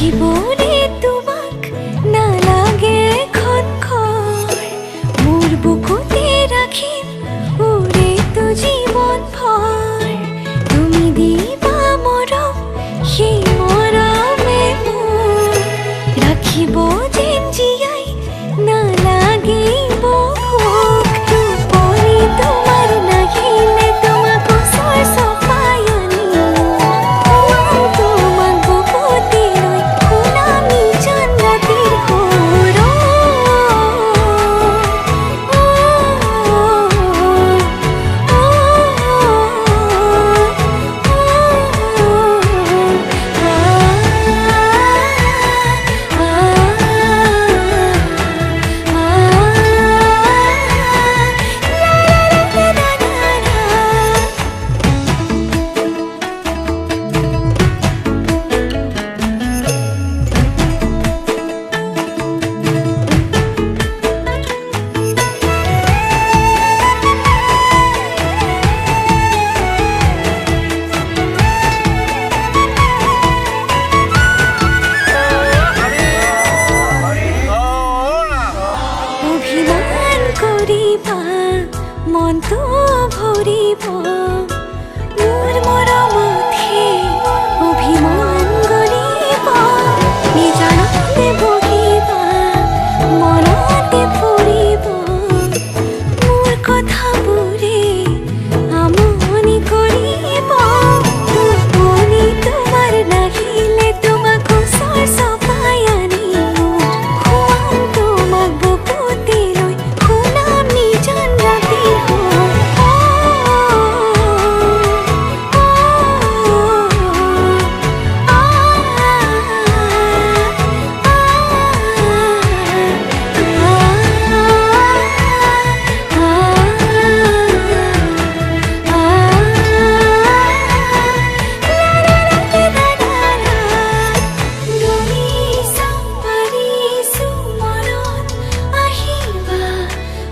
রাখিবরে তোমাক না লাগে খনখর মোর বুকুতে রাখিম ওরে তো জীবন ভর তুমি দিবা মরম সেই মরমে মোর রাখিব যেন জিয়াই না লাগিব ভোক টোপনি তোমার নাহিলে তোমাক ওচৰ চপাই আনিম তোমাক বুকুতে লৈ শুনাম নিজান ৰাতিৰ সুৰ অভিমান কৰিবা মনটো ভৰিব মোৰ মৰমতহে অভিমান গৰিব নিজানতে বহিবা মনতে ফুৰিব মোৰ কথাবোৰে আমনি কৰিব টোপনি তোমাৰ নাহিলে তোমাক ওচৰ চপাই আনিম শুৱাম তোমাক বুকুতে লৈ শুনাম নিজান ৰাতিৰ সুৰ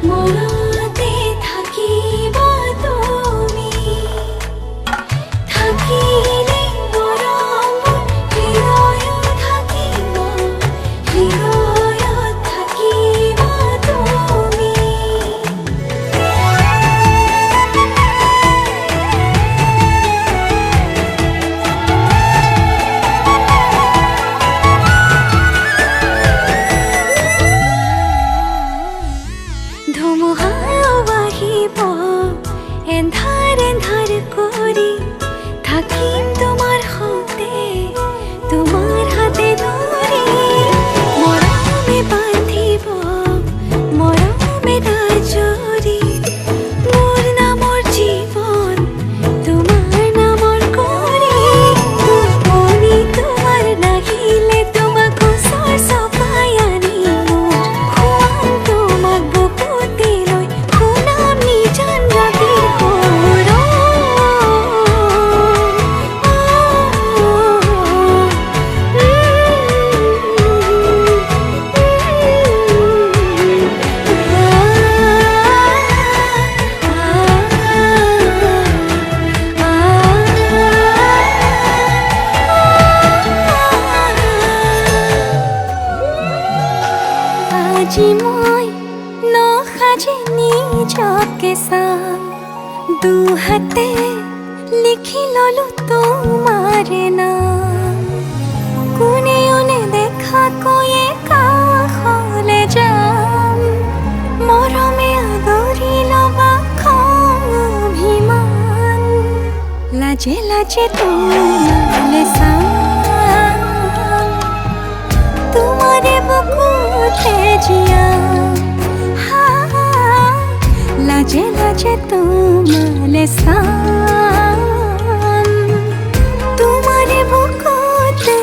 মনতে থাকিব তুমি থাকিলে মৰম হৃদয়ত থাকিব হৃদয়ত থাকিব তুমি ধুমুহাও আহিব এন্ধাৰ এন্ধাৰ কৰি থাকিম তোমাৰ সতে তোমাৰ হাতে ধৰি মৰমে বান্ধিব মৰমে দাজৰি মোৰ নামৰ জীৱন তোমাৰ নামৰ কৰি টোপনি তোমাৰ নাহিলে তোমাক ওচৰ চপাই আনিম শুৱাম তোমাক বুকুতে লৈ শুনাম নিজান ৰাতিৰ সুৰ আজি মই নসাজে নিজকে চাম দুহাতে লিখি ললো তোমাৰে নাম কোনেও নেদেখাকৈয়ে কাষলে যাম মৰমে আদৰি ল'বা খং অভিমান লাজে লাজে তোমালে চাম তোমাৰে বুকুতে জীয়াম লাজে লাজে তোমালে চাম তোমাৰে বুকুতে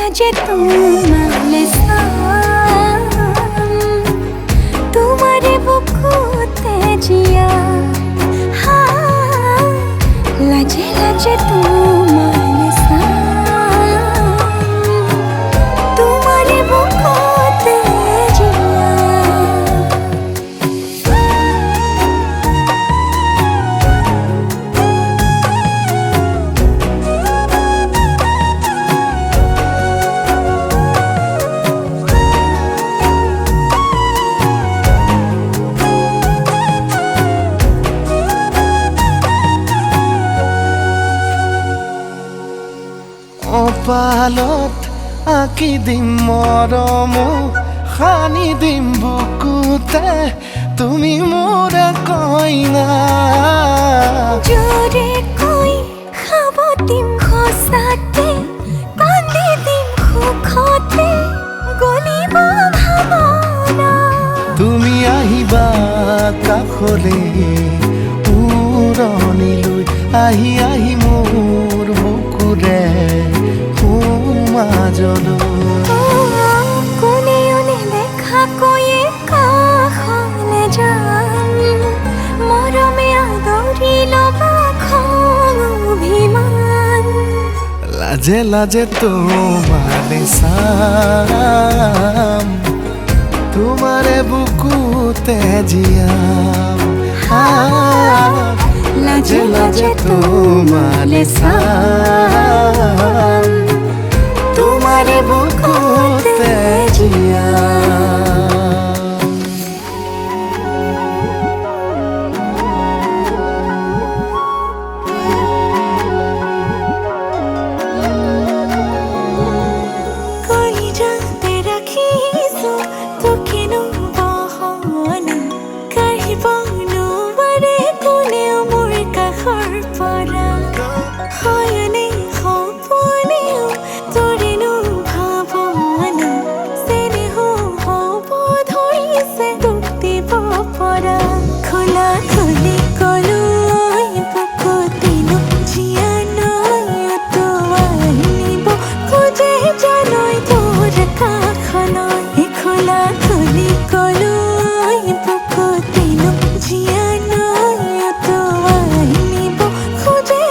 লাজে তোমালে চাম তোমাৰে বুকুতে জিয়া লাজে লাজে তোমালে চাম তোমাৰে বুকুতে জিয়া পালত আঁকি দিম মৰম সানি দিম বুকুতে তুমি মোৰ কইনা জোৰে কৈ খাব দিম খোচাতে কান্দি দিম সুখতে গলিব ভাৱনা তুমি আহিবা কাষলে উৰণিলৈ আহি আহি মোৰ বুকুৰে কোনেও নেদেখাকৈয়ে কাষলে যাম মৰমে আদৰি ল'বা খং অভিমান লাজে লাজে তোমালে চাম তোমাৰে বুকুতে জিয়াম লাজে লাজে তোমালে চাম তোমাৰে বুকুতে জিয়াম কলিজাতে ৰাখিছো তোকেনো বহনা কাঢ়িব নোৱাৰে কোনেও মোৰ কাষৰ পৰা হয়নে সপোনেও তোৰেনো ভাৱনা চেনেহ হ'ব ধৰিছে তোক দিব পৰা খোলা খুলি কলো বুকুতেনো জিয়া নয়তোৱাই খোজে জানৈ তোৰ কাষলৈ খোলা খুলি কলো বুকুতেনো জিয়া নয়তোৱাই খোজে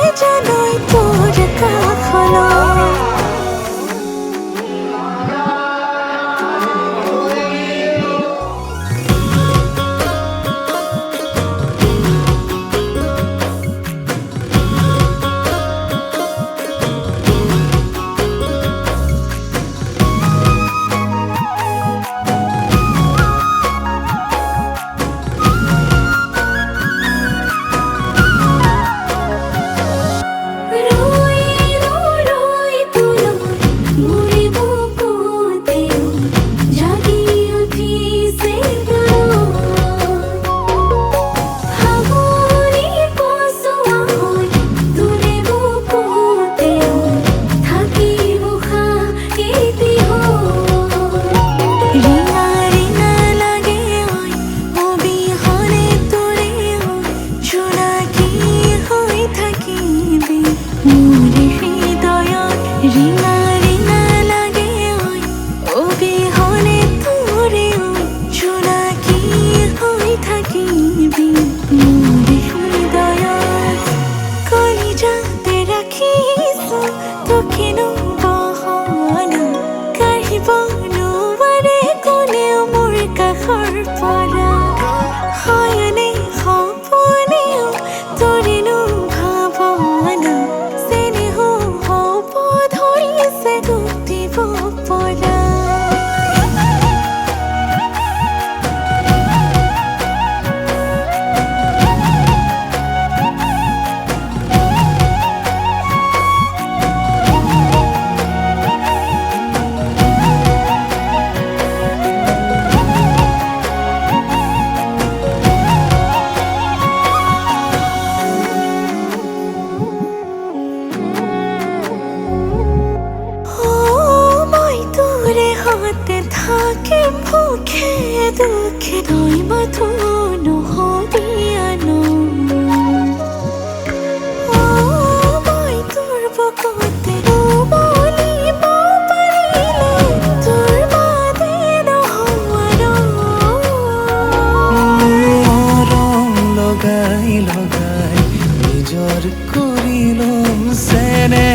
জগাই নিজৰ কৰি ল'ম চেনে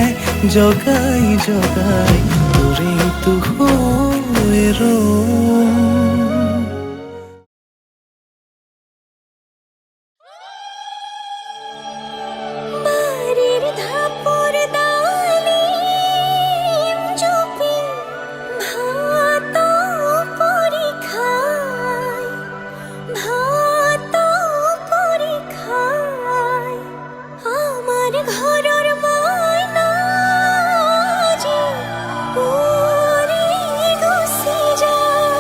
জগাই জগাই তোৰেইটো হৈ ৰ'ম বাড়িৰ ধাপৰ ডালিম জপি ভাত পৰীক্ষায় আমাৰ ঘৰেৰ ময়না যে উড়ে গুছি যায়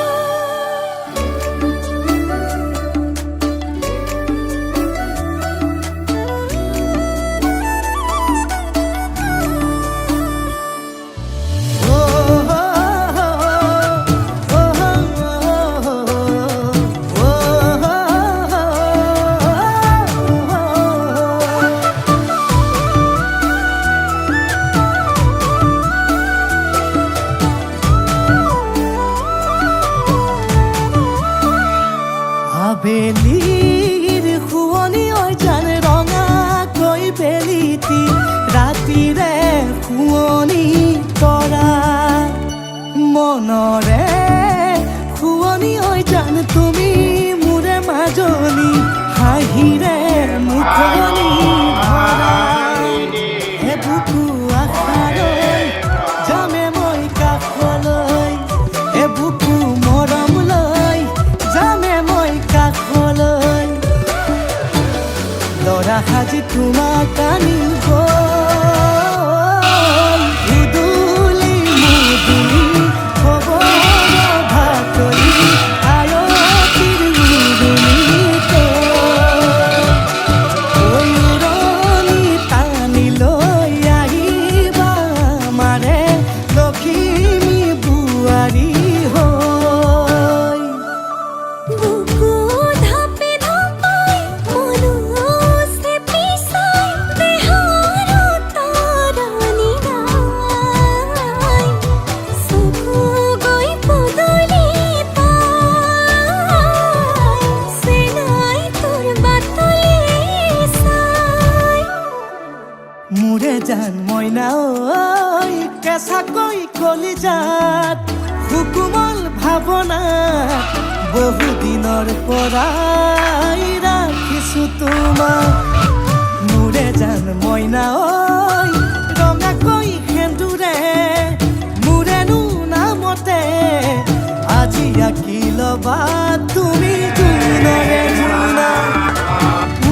আবেলিৰ শুৱনি ঐ জান ৰঙাকৈ বেলিটি ৰাতিৰে শুৱনি তৰা মনৰে শুৱনি ঐ জান তুমি মোৰে মাজনী হাঁহিৰে মুখনি ভৰা হে বুকু আশালৈ যামে মই কাষলৈ হে বুকু মৰম লৈ যামে মই কাষলৈ লৰা সাজি তোমাক আনিব উদুলি মুদুলি খবৰ ভাতলি আয়তিৰ উদুলিতে ঐ উৰণি টানি লৈ আহিবা আমাৰে লখিমী বোৱাৰী হৈ বুকু ধাপে ধাপাই মনুষ্যে পিছাই দেহৰ তৰণি গায় চকু গৈ পদূলি পায় চেনাই তোৰ বাটলি চাই মোৰে জান মইনা ঐ কেঁচাকৈ কলিজাত সুকুমল ভাৱনাত বহুদিনৰ পৰাই ৰাখিছো তোমাক মোৰে জান মইনা ঐ ৰঙাকৈ সেন্দুৰে মোৰেনো নামতে আজি আঁকি ল'বা তুমি জোনৰে জোনা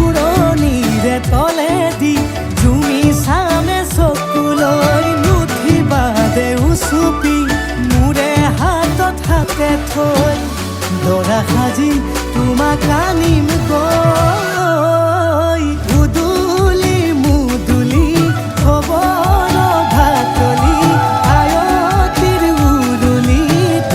উৰণিৰে তলেদি জুমি চামে চকুলৈ নুঠিবা দেউ চুপি মোৰে হাতত হাতে থৈ দৰা সাজি তোমাক আনিম গৈ উদুলি মুদুলি খবৰ ভাতলি আয়তিৰ উৰুলিত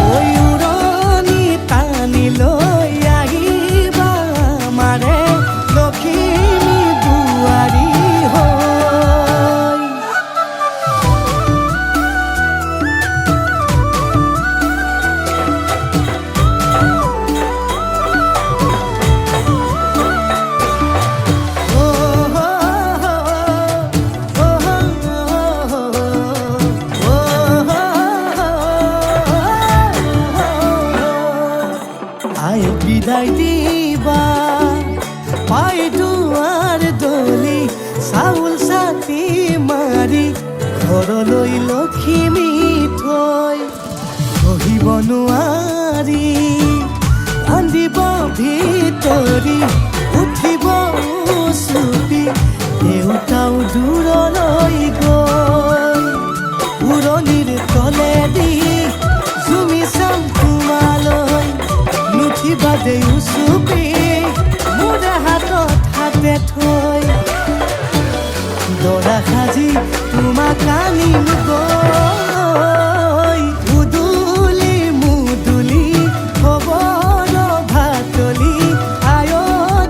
ঐ উৰণি টানি লৈ আহিবা আমাৰে লখিমী বোৱাৰী হৈ আই বিদায় দিবা পাই দুৱাৰ দলি চাউল চাতি মাৰি ঘৰলৈ লখিমী থৈ সহিব নোৱাৰি কান্দিব ভিতৰি উঠিব চুপি দেউতাও দূৰলৈ গৈ উৰণিৰ তলেদি জুমি চাম তোমালৈ নুঠিবা দেউ চুপি মোৰে হাতত হাতে থৈ দৰা সাজি তোমাক আনিম গৈ উদুলি মুদুলি খবৰ ভাতলি আয়ত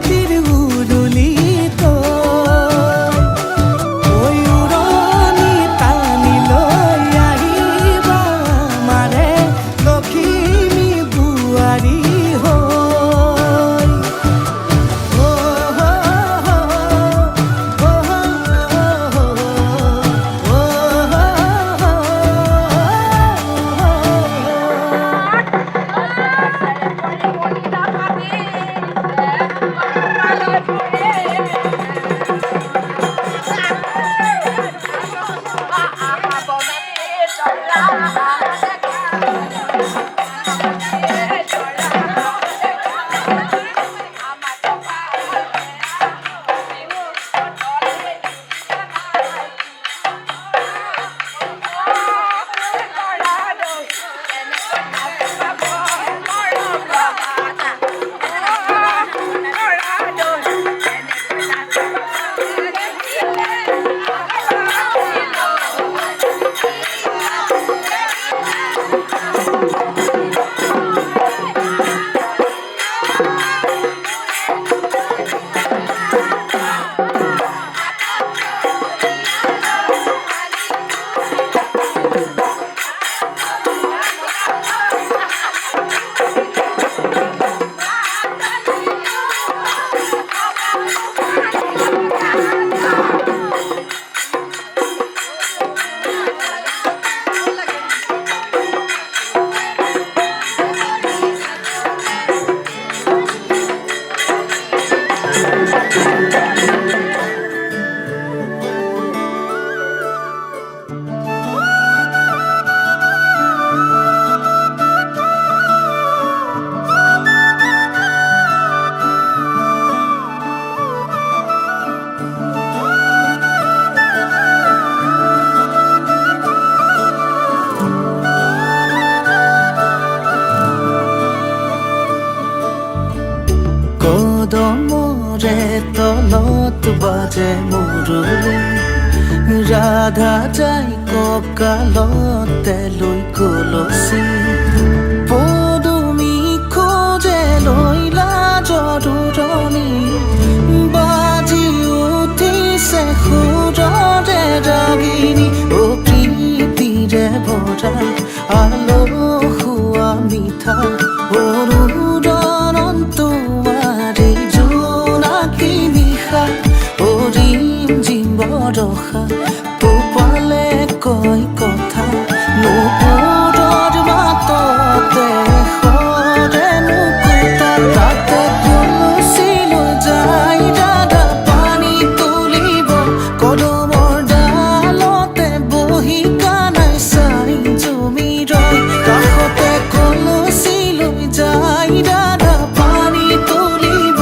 কদমৰে তলত বাজে মুৰুলি ৰাধা যাই কঁকালতে লৈ কলচি পদুমি খোজে লৈলা জৰুৰণি বাজি উঠিছে সুৰৰে ৰাগিনী অ প্ৰীতিৰে ভৰা আলসুৱা মিঠা অনুৰণন তোমাৰে জোনাকী নিশা অৰিম জিম বৰষা পোপালে কয় কথা নুপুৰৰ মাততে সৰে মুকুতা তাতে কলচি লৈ যায় ৰাধা পানী তুলিব কদমৰ ডালতে বহি কানাই চাই জুমি ৰয় কাষতে কলচি লৈ যায় ৰাধা পানী তুলিব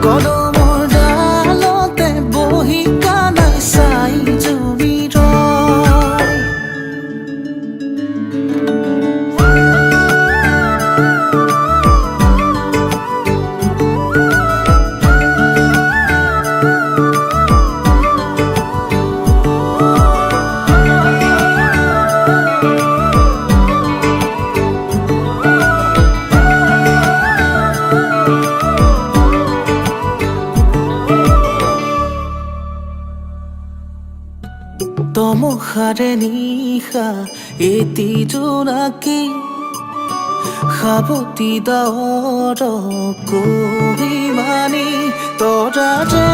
কদমৰ ডালতে বহি কানাই চাই জুমি ৰয় তমসাৰে নিশা এটি জোনাকী সাৱতি ডাৱৰ কহিমানি তৰাৰে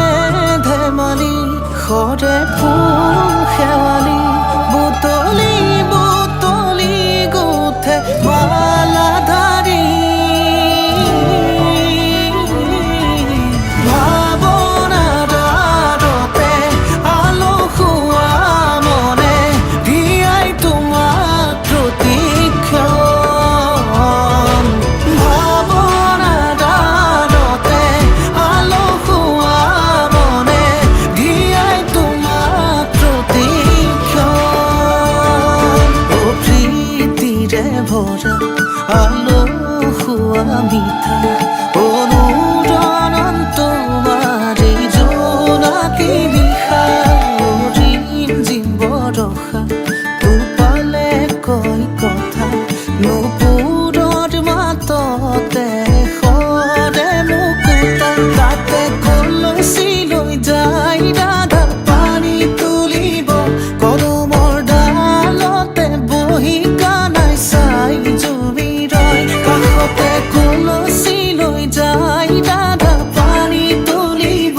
ধেমালি সৰে ফুল শেৱালি বুটলি বুটলি গুঠে মালাধাৰী ভাৱনাৰ আৰতে আলসুৱা মনে ভিয়াই তোমাক প্ৰতিক্ষণ ভাৱনাৰ আৰতে আলসুৱা মনে ভিয়াই তোমাক প্ৰতিক্ষণ অ প্ৰীতিৰে ভৰা আলসুৱা মিঠা অনুৰণন তোমাৰে জোনাকী নিশা অৰিম জিম বৰষা পোপালে কয় কথা নুপুৰৰ মাততে সৰে মুকুতা তাতে কলচি লৈ যায় ৰাধা পানী তুলিব কদমৰ ডালতে বহি কানাই চাই জুমি ৰয় কাষতে কলচি লৈ যায় ৰাধা পানী তুলিব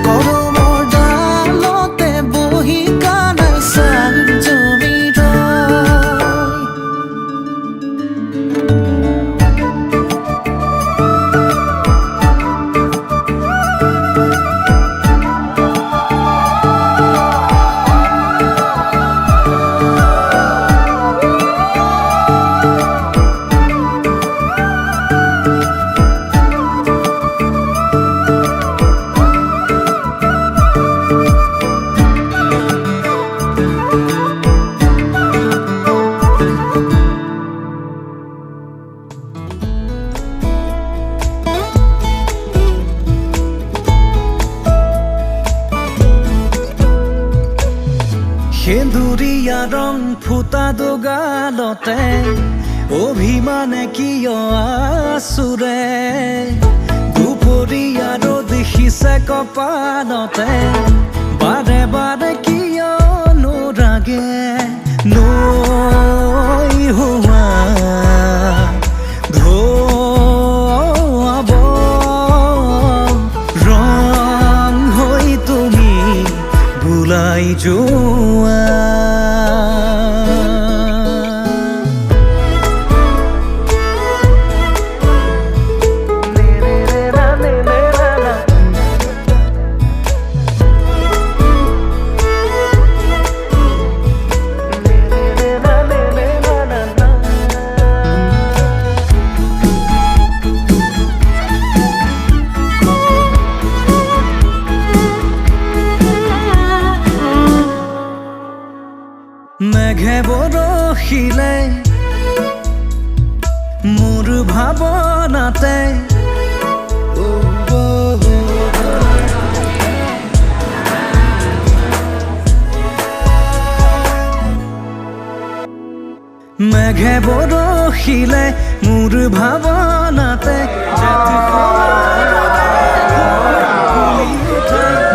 কদমৰ ডালতে বহি কানাই চাই জুমি ৰয় সেন্দুৰীয়া ৰং ফুটা দুগালতে অভিমানে কিয় আচুৰে দুপৰীয়া ৰ'দ সিঁচে কপালতে বাৰে বাৰে কিয় নোৰাগে নৈ হোৱা ধোৱাব ৰং হৈ তুমি বুলাই যোৱা মেঘে বৰষিলে মোৰ ভাৱনাতে মেঘে বৰষিলে মোৰ ভাৱনাতে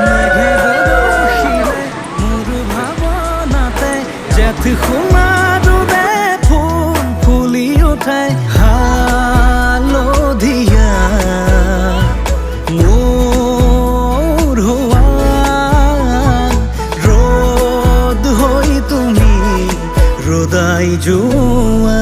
মেঘে বৰষিলে মোৰ ভাৱনাতে জেঠ সোমাৰুৰে ফুল ফুলি উঠে হালধীয়া মোৰ হোৱা ৰ'দ হৈ তুমি ৰদাই যোৱা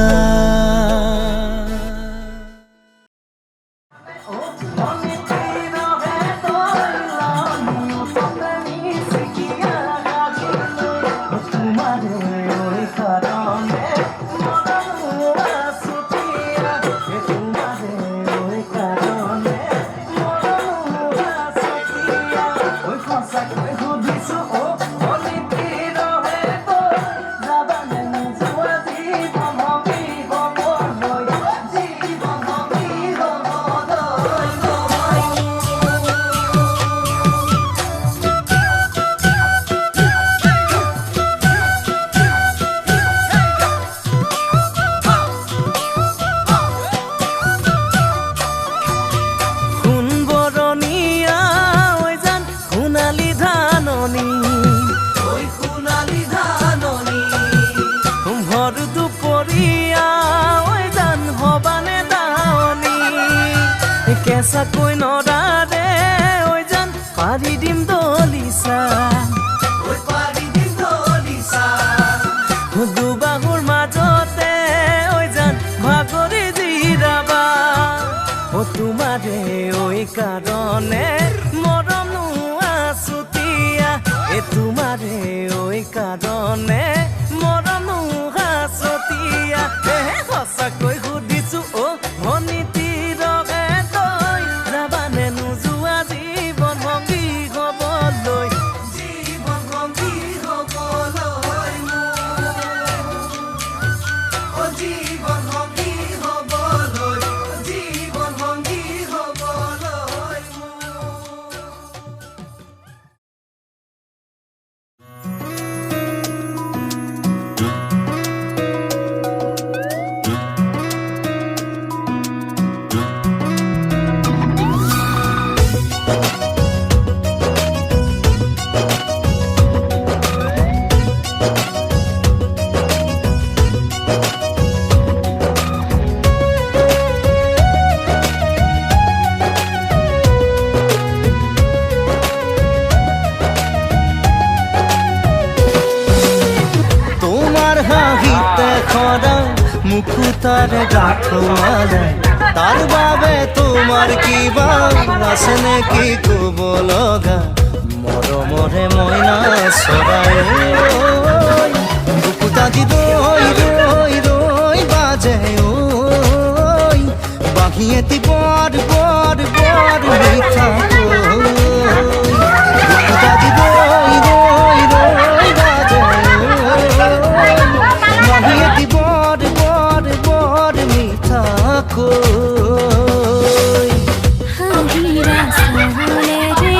কেঁচাকৈ নৰাৰে ঐ জান পাৰি দিম দলিচা দুবাহুৰ মাজতে ঐ জান ভাগৰি জিৰাবা তোমাৰে ঐ কাৰণে মৰম আছুতীয়া তোমাৰে ঐ কাৰণে মৰম আছুতীয়া সঁচাকৈ সুধিছো ভনীতি মুকুতাৰে গাঁঠোৱালে তাৰ বাবে তোমাৰ কিবা আছে নেকি ক'ব লগা মৰমৰে মইনা চৰাই মুকুতা দি ৰৈ ৰৈ ৰৈ বাজে ঐ বাঁহী এটি বৰ বৰ বৰ মিঠা মুকুতা দি ৰৈ ৰৈ ৰৈ বাজে বাঁহী এটি বৰ বৰ বৰ মিঠা হাঁহিৰা চালেৰে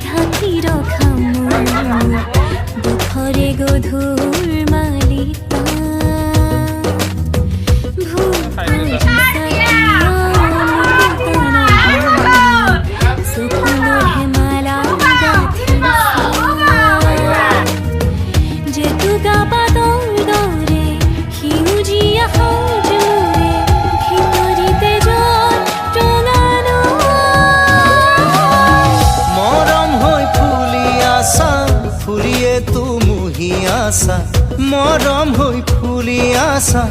ঢাকি ৰখা মোৰ দুখৰে গধুৰ মালিতা মৰম হৈ ফুলি আছা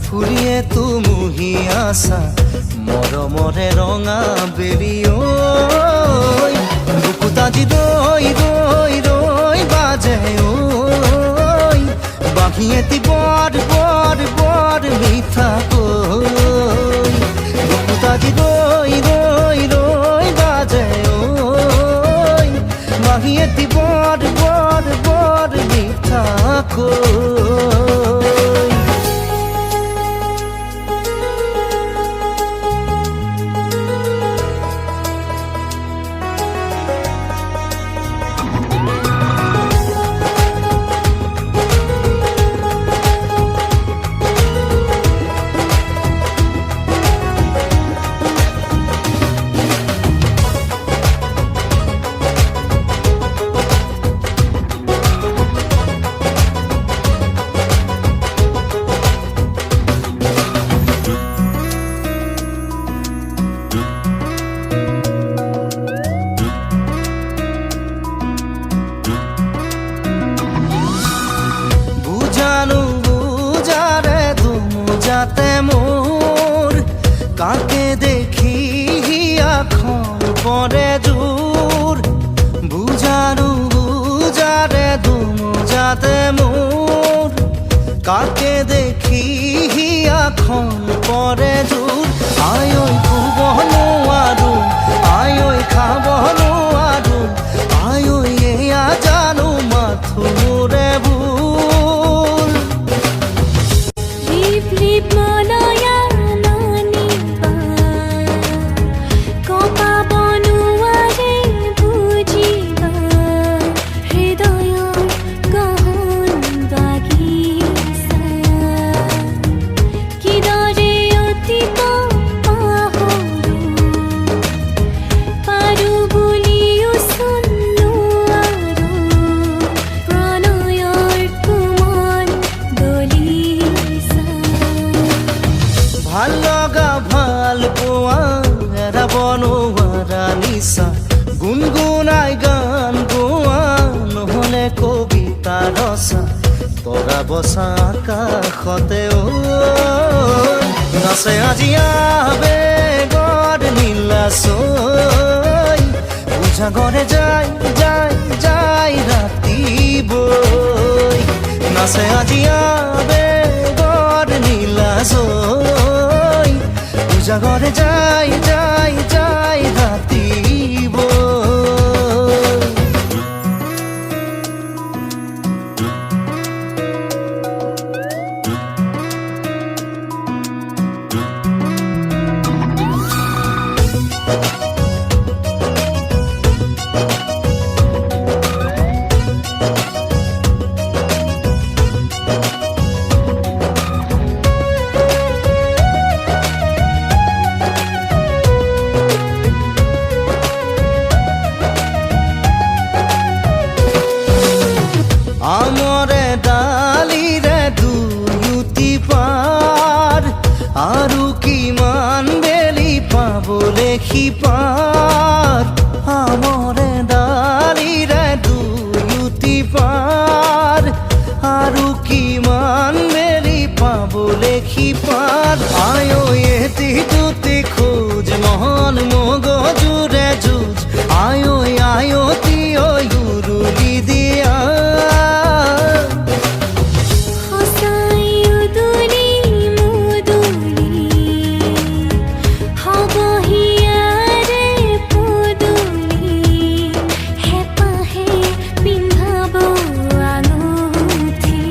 ফুলিয়ে তুমুহি আছা মৰমৰে ৰঙা বেলি ঐ বুকুতা দি ৰৈ ৰৈ ৰৈ বাজে ঐ বাঁহী এটি বৰ বৰ বৰ মিঠা বুকুতা দি ৰৈ ৰৈ ৰৈ বাজে ঐ বাঁহী এটি বৰ বৰ বৰ মিঠা কাকে দেখি হিয়াখন পৰে জোৰ আই ঐ শুব নোৱাৰো আই ঐ খাব নোৱাৰো আই ঐ এয়া জানো মাথো মোৰে ভুল ৰিপ ৰিপ মলয়া নানিবা কপাব নোৱাৰে বুজিবা হৃদয়ৰ গহন বাগিচা কিদৰে অতীত পাহৰো পাৰো বুলিও চোন নোৱাৰো প্ৰণয়ৰ কোমল দলিচা ভাল লগা ভাল পোৱা এৰাব নোৱাৰা নিচা গুণগুণাই গান গোৱা নহলে কবিতা ৰচা তৰা বচা আকাশতে ঐ নাচে আজি আবেগৰ নীলাচৈ উজাগৰে যায় যায় যায় ৰাতি বৈ নাচে আজি আবেগৰ নীলাচৈ উজাগৰে যায় যায় যায় ৰাতি বৈ আমৰে ডালিৰে দুয়ুতি পাৰ আৰু কিমান বেলি পাবলে সিপাৰ আমৰে ডালিৰে দুয়ুতি পাৰ আৰু কিমান বেলি পাবলে সিপাৰ আই ঐ এটি দুটি খোজ মহন মগজুৰে যুঁজ আই ঐ আয়তি ঐ উৰুলি দিয়া সঁচাই উদুলি মুদুলি হবহিয়াৰে পদুলি হেঁপাহে পিন্ধাব আঙুঠি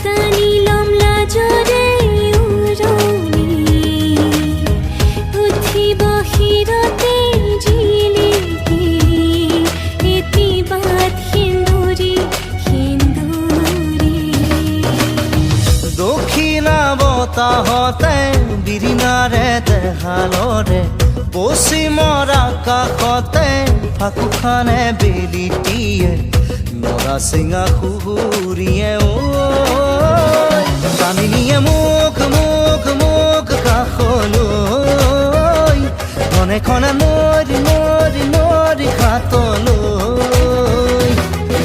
টানি ল'ম লাজৰে উৰণি উঠিব শিৰতে জিলিকি এটি বাট সেন্দুৰী সেন্দুৰী দক্ষিণা বতাহতে বিৰিণাৰে দেহালৰে পশ্চিমৰ আকাশতে ফাকুখানে বেলিটিয়ে নৰা চিঙা সুহুৰিয়ে ঐ কামিনীয়ে মুখ মুখ মুখ কাষলৈ ধনে খনে নৰি নৰি নৰি ঘাটলৈ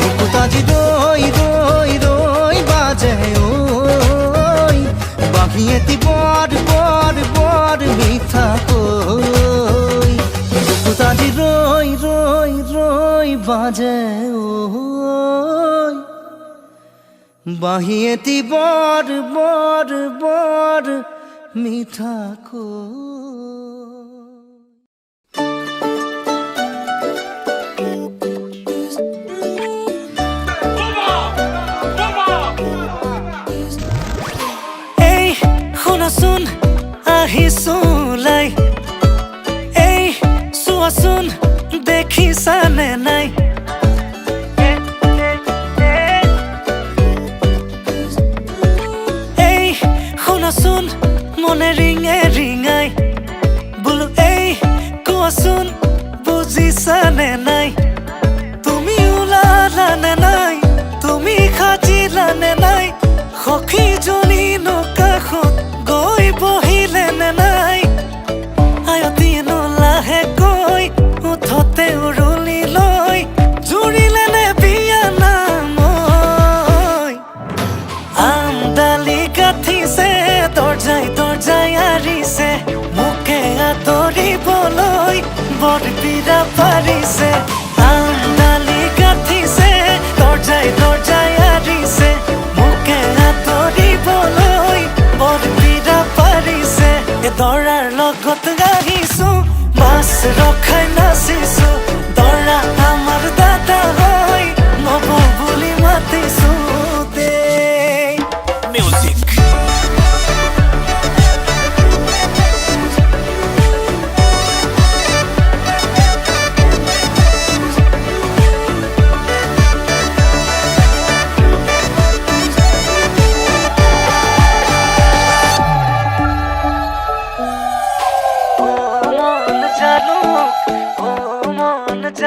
বুকুত আজি ৰৈ ৰৈ ৰৈ বাজে ঐ বাঁহী এটি বৰ বৰ বৰ মিঠাকৈ বুকুত আজি ৰৈ ৰৈ ৰৈ বাজে ঐ বাঁহী এটি বৰ বৰ বৰ মিঠাকৈ এই শুনাচোন আহিছো লাই এই চোৱাচোন দেখিছানে নাই এই শুনাচোন মনে ৰিঙে ৰিঙাই বোলো এই কোৱাচোন বুজিছানে নাই তুমি ওলালানে নাই তুমি সাজিলানে নাই সখীজনী নকাষত গৈ বহিলেনে নাই আয়তীনো লাহেকৈ উঠতে উৰুলি লৈ জুৰিলেনে বিয়া নামৈ আমডালি গাঁঠিছে দৰ্জাই দৰ্জাই আৰিছে মোকে আদৰিবলৈ বৰ পীৰা পাৰিছে আমডালি গাঁঠিছে দৰ্জাই দৰ্জাই আৰিছে মোকে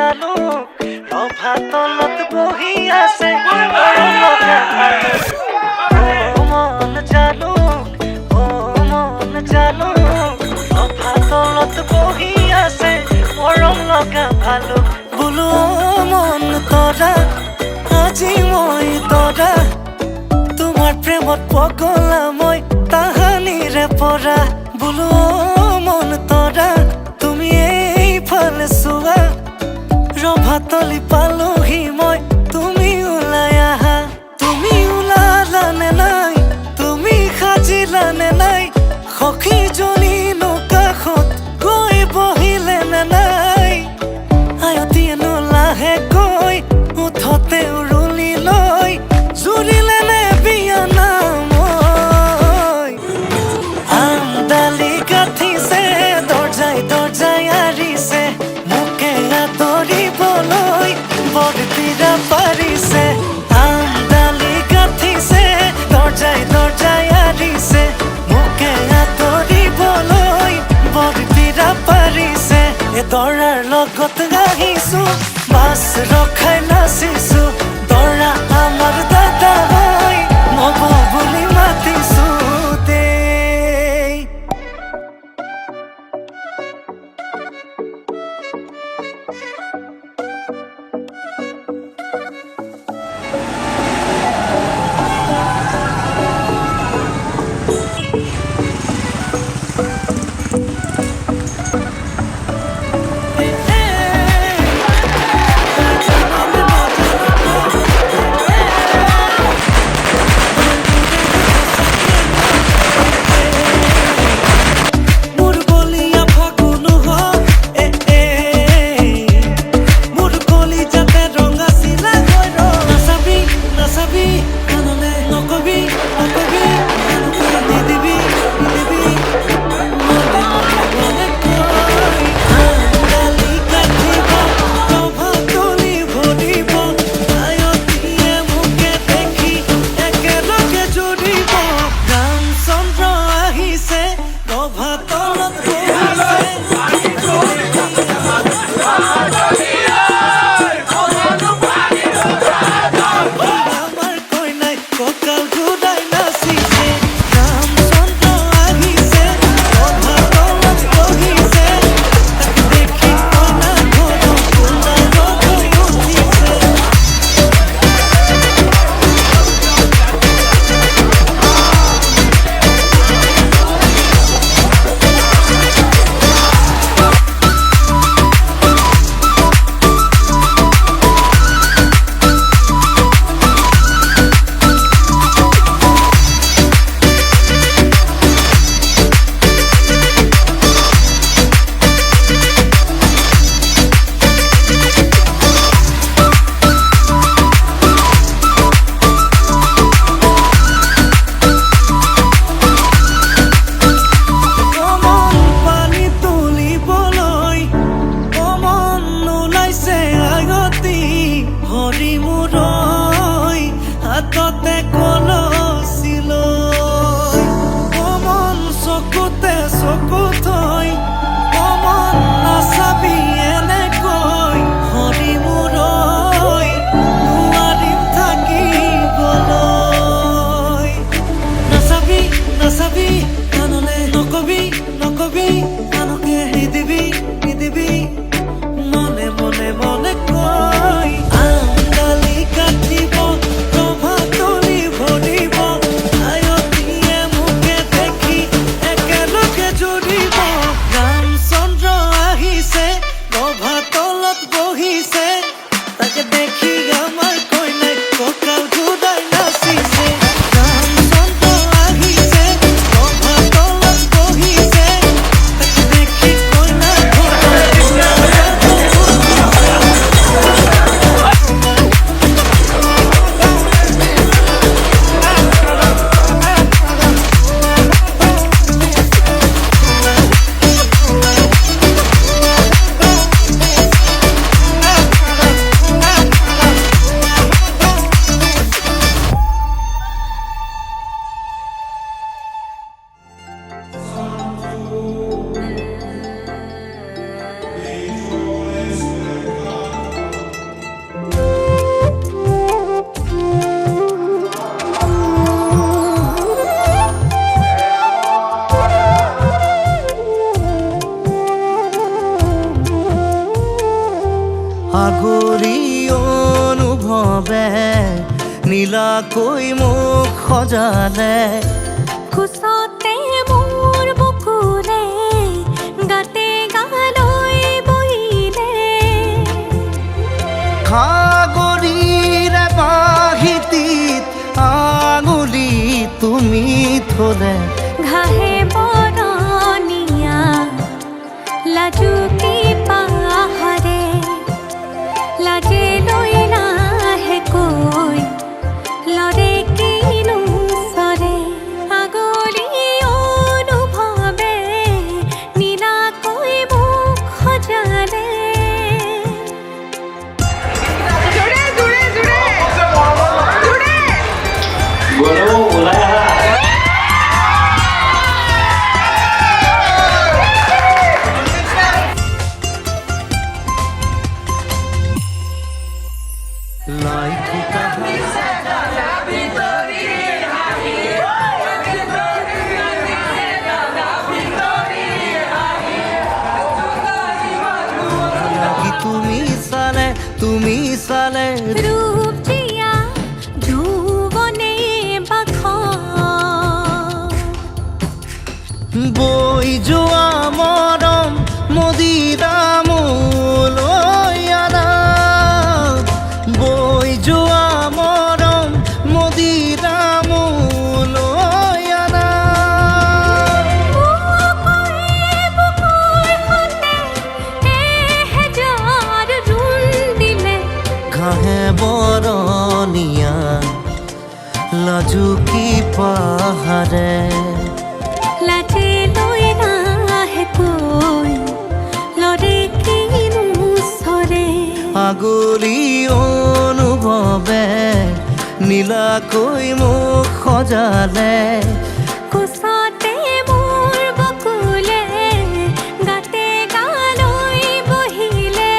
জালুক ৰভা তলত বহি আছে মৰম লগা ভালুক অ মন জালুক অ মন জালুক ৰভা তলত বহি আছে মৰম লগা ভালুক বোলো মন তৰা আজি মই তৰা তোমাৰ প্ৰেমত পগলা মই তাহানিৰে পৰা বোলো মন তৰা তুমি এইফালে চোৱা ৰভাতলি পালোহি মই তুমি ওলাই আহা তুমি ওলালানে নাই তুমি সাজিলানে নাই সখীজনী কাষত গৈ বহিলে নে নাই আয়তীয়েনো লাহেকৈ উঠতে উৰুলি লৈ জুৰিলে নে বিয়া নাম আমদালি গাঠিছে দৰ্জাই দৰ্জাই আৰিছে মোকে আদৰিবলৈ বৰপীৰা পাৰিছে আমদালি গাঠিছে দৰ্জাই দৰ্জাই আৰিছে মোকে আদৰিবলৈ বৰপীৰা পাৰিছে এ দৰাৰ লগত আহিছো বাছ ৰখাই নাচিছো দৰা আমাৰ দাদা হয় নব বুলি মাতিছো দেই আগৰি অনুভৱে নীলাকৈ মোক সজালে কোচতে মোৰ বুকুৰে গাতে গালৈ বহিলে সাগৰীৰে বাহিতিত আঙুলি তুমি থলে ঘাহে বৰণীয়া লাজুকী পাহাৰে লাজে লৈ লাহেকৈ লৰে কিনো চৰে আগলি অনুভৱে নীলাকৈ মোক সজালে লাই থোকা তুমি চালে ৰূপ দিয়া যৌৱনে বাখ বৈ যোৱা মৰম মদিৰা মোলৈ আনা বৈ যোৱা মৰম মদিৰা মোলৈ আনা ঘাহে বৰণীয়া লাজুকী পাহাৰে লাজে লৈ লাহেকৈ লৰে কিনো চৰে আগলি অনুভৱে নীলাকৈ মোক সজালে কোচতে মোৰ বকুলে গাতে গালৈ বহিলে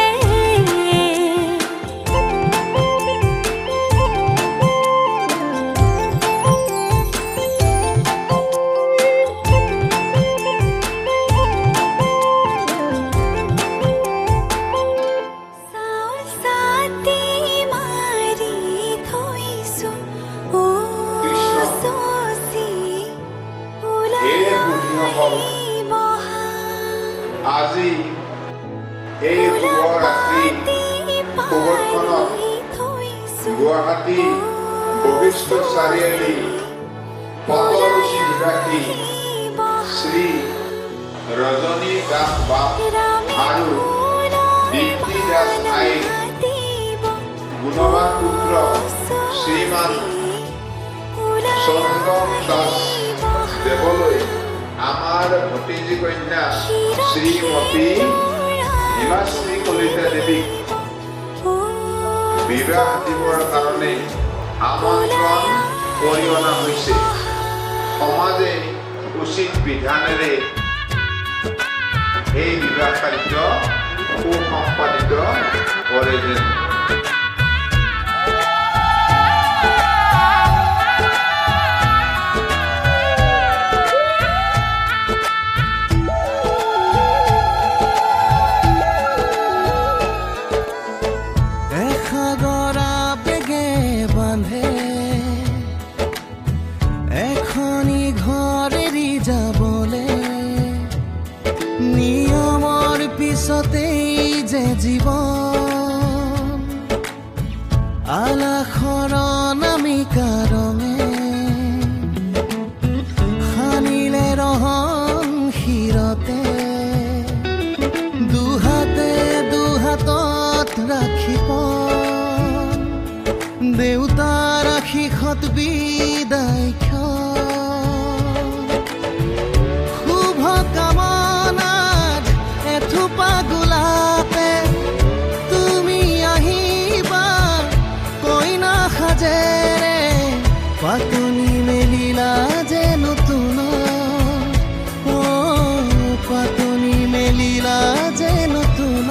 চাতি মাৰি থৈছো ও চচি আজি এই শুভ ৰাত্ৰি খবৰখনত গুৱাহাটী বশিষ্ঠ চাৰিআলি পটৰুচি নিবাসী শ্ৰী ৰজনী দাস বাপ আৰু দীপ্তি দাস আইৰ গুণৱান পুত্ৰ শ্ৰীমান চন্দন দাস দেৱলৈ আমাৰ ভতিজী কন্যা শ্ৰীমতী হিমাশ্ৰী কলিতা দেৱীক বিবাহ দিবৰ কাৰণে আমন্ত্ৰণ কৰি অনা হৈছে। সমাজে উচিত বিধানেৰে এই বিবাহ কাৰ্য সুসম্পাদিত কৰে যেন। এসাগৰা বেগে বান্ধে এখনি ঘৰ এৰি যাবলে নিয়মৰ পিছতেই যে জীৱন আলাসৰ নামিকা ৰঙে সানিলে ৰহন শিৰতে দুহাতে দুহাতত ৰাখি দেউতাৰ আশীষত বিদায় শুভ কামনাত এথোপা গোলাপে তুমি আহিবা কইনা সাজেৰে পাতনি মেলিলা যে নতুন পাতনি মেলিলা যে নতুন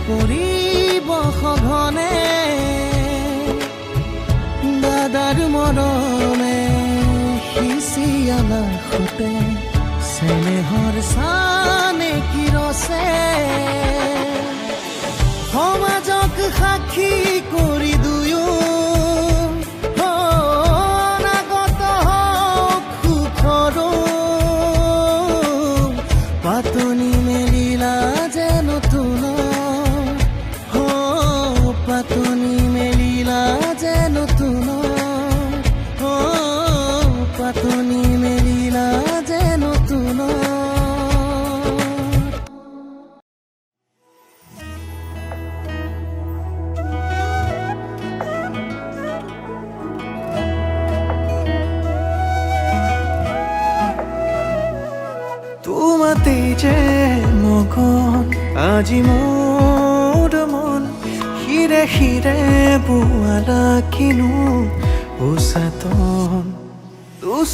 পৰিব সঘনে দাদাৰ মৰমে সিঁচিয়ালাৰ সতে চেনেহৰ চানে কিৰছে সমাজক সাক্ষী কৰি দুয়ো অনাগত হওক সুখৰো পাতনি মেলিলা যে নতুন পাতনি মেলিলা যে নতুন পাতনি মেলিলা যে নতুন তোমাতে যে মগন আজি মোৰ মন হিৰে হিৰে বোৱালা কিনো উচাতন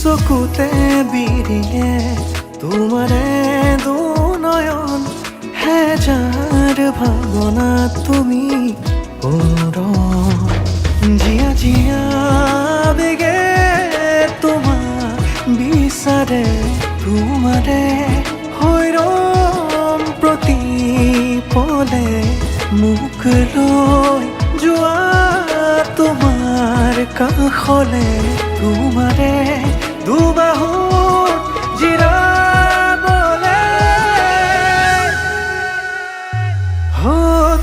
চকুতে বিৰিয়ে তোমাৰে দুনয়ন হেজাৰ ভাৱনা তুমি জিয়া জিয়া বেগে তোমাক বিচাৰে তোমাৰে হৈৰম প্ৰতি পলে মুখ লৈ যোৱা তোমাৰ কাষলে তোমাৰে দুবাহুত জিৰাবলে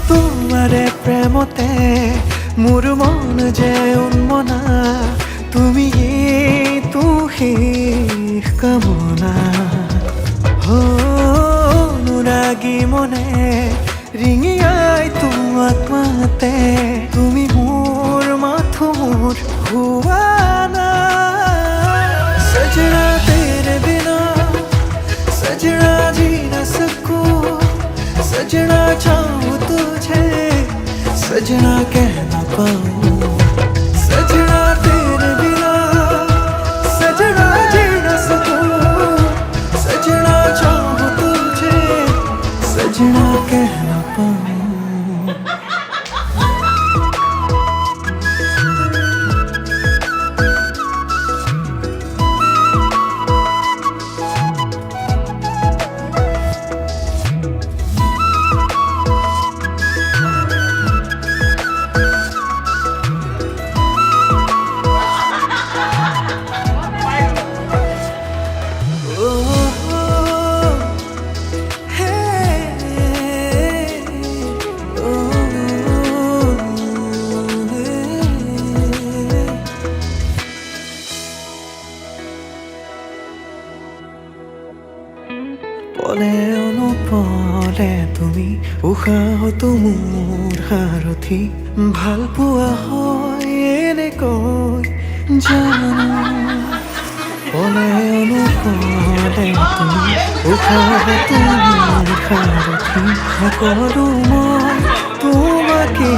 তোমাৰে প্ৰেমতে মোৰ মন যে উন্মনা তুমি তো শেষ কামনা অনুৰাগী মনে ৰিঙিয়াই তোমাক মাতে তুমি মোৰ মাথো মোৰ হুৱানা सजना तेरे बिना सजना जी न सकूं सजना चाहूं तुझे सजना कह न पाऊं सजना तेरे बिना सजना जी न सकूं सजना चाहूं तुझे सजना कह न पाऊं পলে অনুপলে তুমি উশাহতো মোৰ সাৰথি ভাল পোৱা হয় এনেকৈ জানো পলে অনুপলে তুমি উশাহতো মোৰ সাৰথি সকলো মই তোমাকে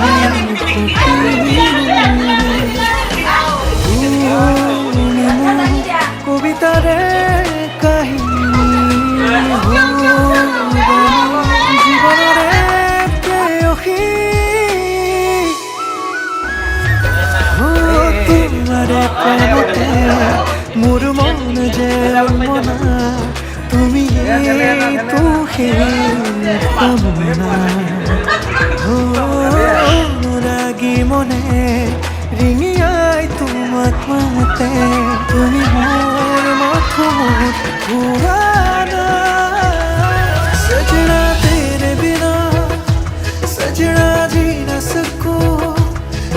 কবিতাৰে কাহিনী জীৱনৰে প্ৰেয়সী তোমাৰে প্ৰেমতে মোৰ মন যে মনা তুমি তো শেষ কামনা অনুৰাগী মনে ৰিঙিয়াই তোমাক মাতে তুমি মোৰ মাথো মোৰ হুৱানা सजना तेरे बिना सजना जी न सकूं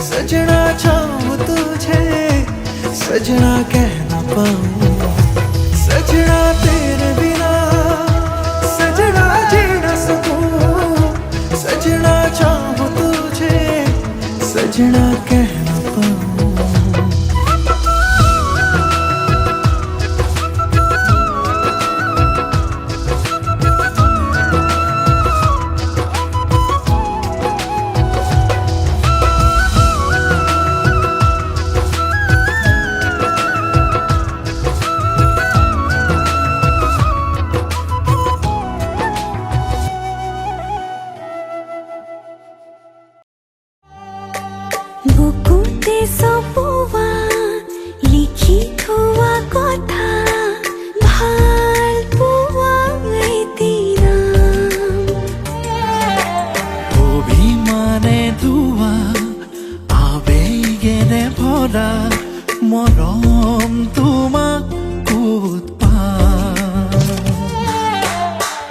सजना चाहूं तुझे सजना कह न पाऊं सजना तेरे बिना सजना जी न सकूं सजना चाहूं तुझे सजना कह न पाऊं বুকুতে চপোৱা লিখি থোৱা কথা ভাল পোৱা এদিনা অভিমানে ধোৱা আবেগেৰে ভৰা মৰম তোমাক ক'ত পাম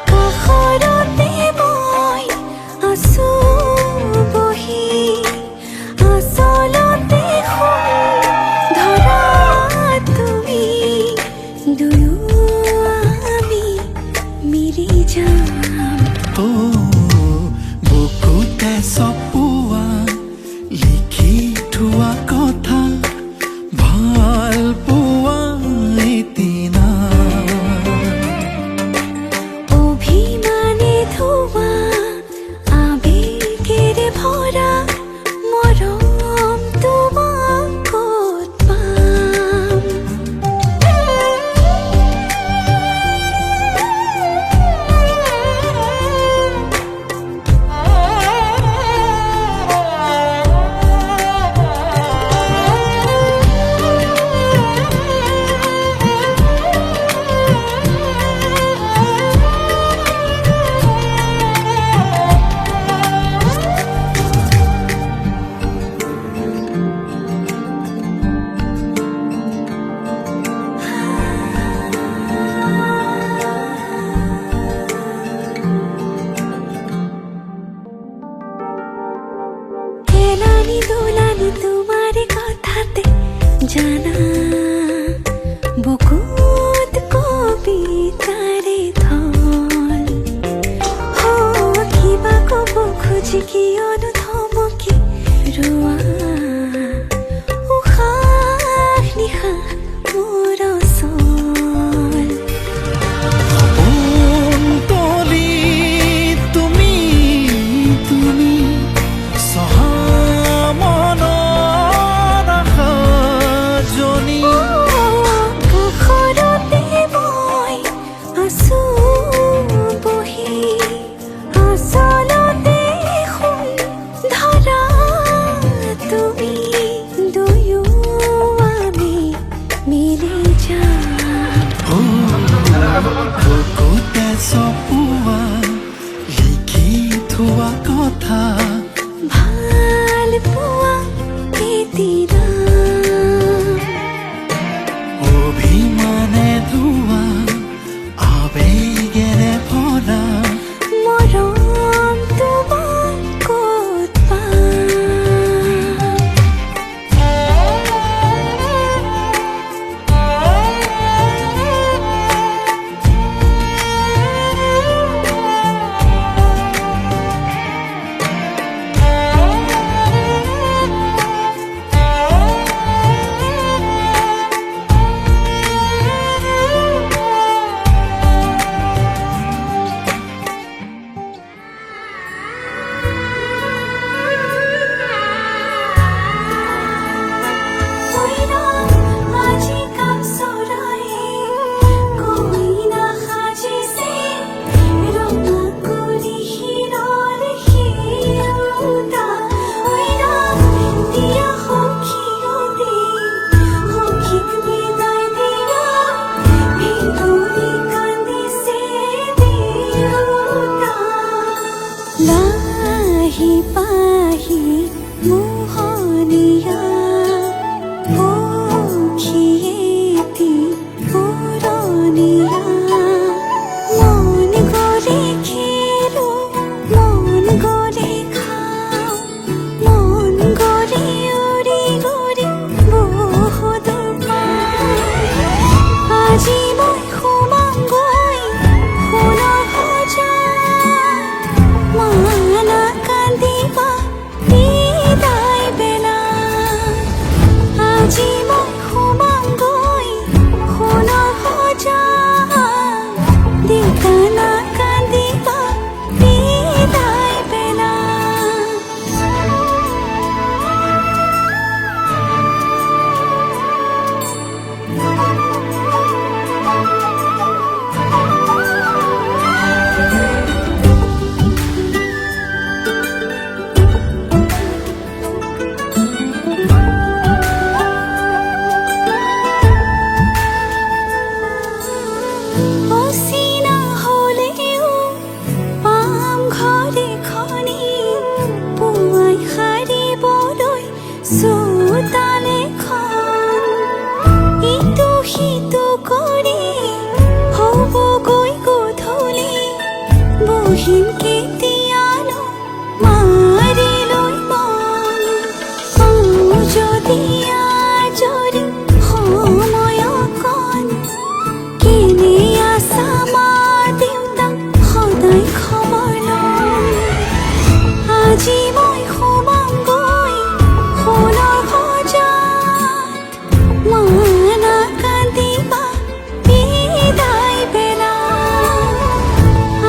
কাষৰতে মই আছো বহি আচলতে ধৰা তুমি দুয়ো আমি মিলি যাম ও বুকুতে চপোৱা লিখি থোৱা কথা ভাল পোৱা এদিনা অভিমানে ধোৱা আবেগেৰে ভৰা মৰম তোমাক ক'ত পাম খেলানি দোলানি তোমাৰ কথাতে জানা বুকুত কবিতাৰে থল কিবা ক'ব খুজি কিয়নো ধমকি ৰোৱা উশাহ নিশাহ মোৰ অচল তলি তুমি তুমি সহা মনৰ আশাজনী কাষৰতে মই আছো বহি আচলতে ধৰা তুমি দুয়ো আমি মিলি যাম বুকুতে চপোৱা লিখি থোৱা কথা ভাল পোৱা এদিনা অভিমানে ধোৱা আবেগেৰে ভৰা মৰম তোমাক ক'ত পাম আজি মই সোমামগৈ সোণৰ সজাত মানা কান্দিবা বিদায় বেলা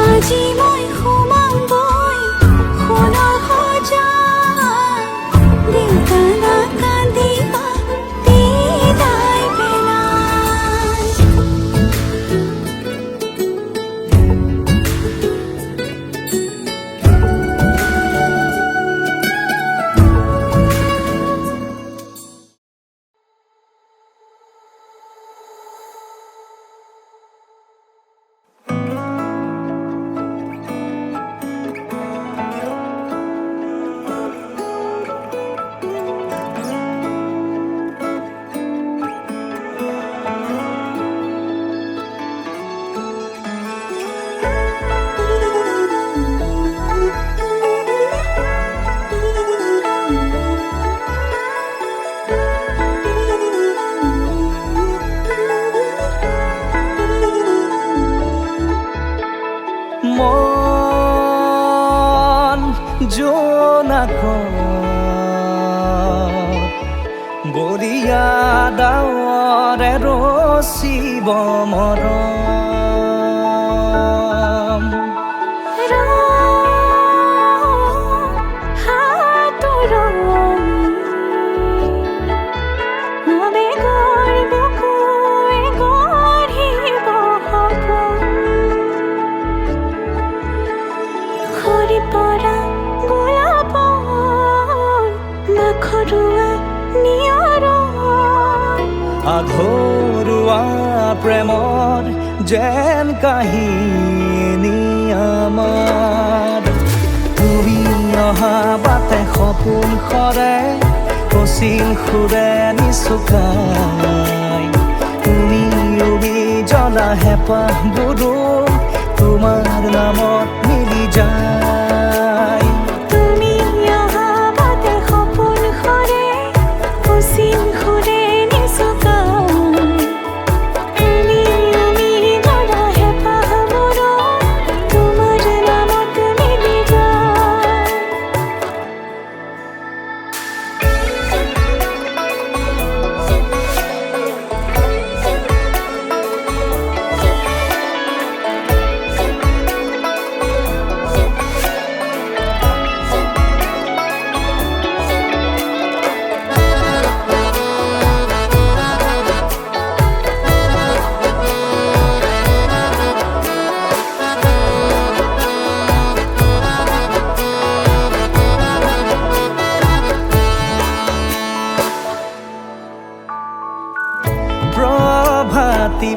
আজি মই সোমামগৈ সোণৰ সজাত দেউতানা কান্দিবা বিদায় বেলা মন জোনাকত বলিয়া ডাৱৰে ৰচিব মৰম আধৰুৱা প্ৰেমৰ যেন কাহিনী আমাৰ তুমি অহা বাটে সপোন সৰে কচিল সুৰে নিচুকাই তুমি উবি জ্বলা হেঁপাহবোৰো তোমাৰ নামত মিলি যায় তুমি অহা বাটে সপোন সৰে কচিল সুৰে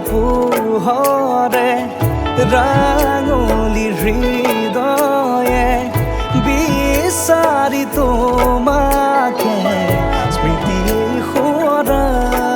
পোহৰে ৰাঙলী হৃদয়ে বিচাৰি তোমাকে স্মৃতি সোঁৱৰাই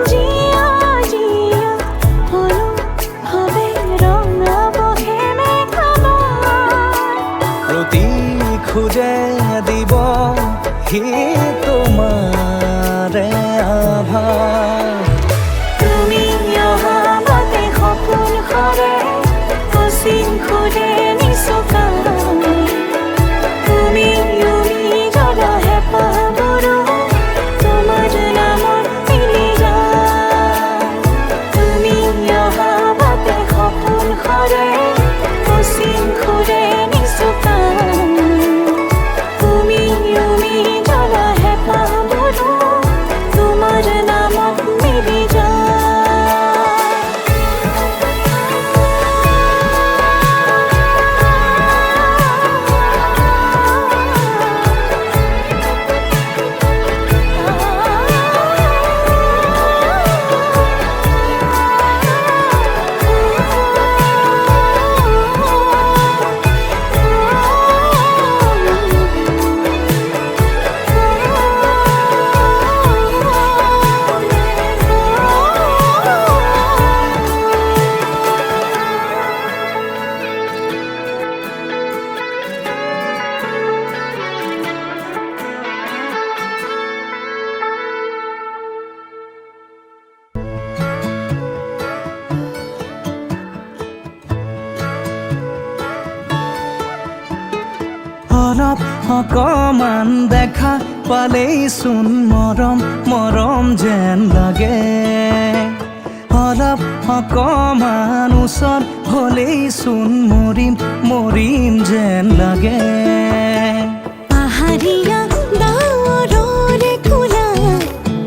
জিয়া অকমান দেখা পালেই চোন মৰম মৰম যেন লাগে অলপ অকমান ওচৰত হ'লেই চোন মৰিম মৰিম যেন লাগে পাহাৰীয়া ডাৱৰৰে কোলা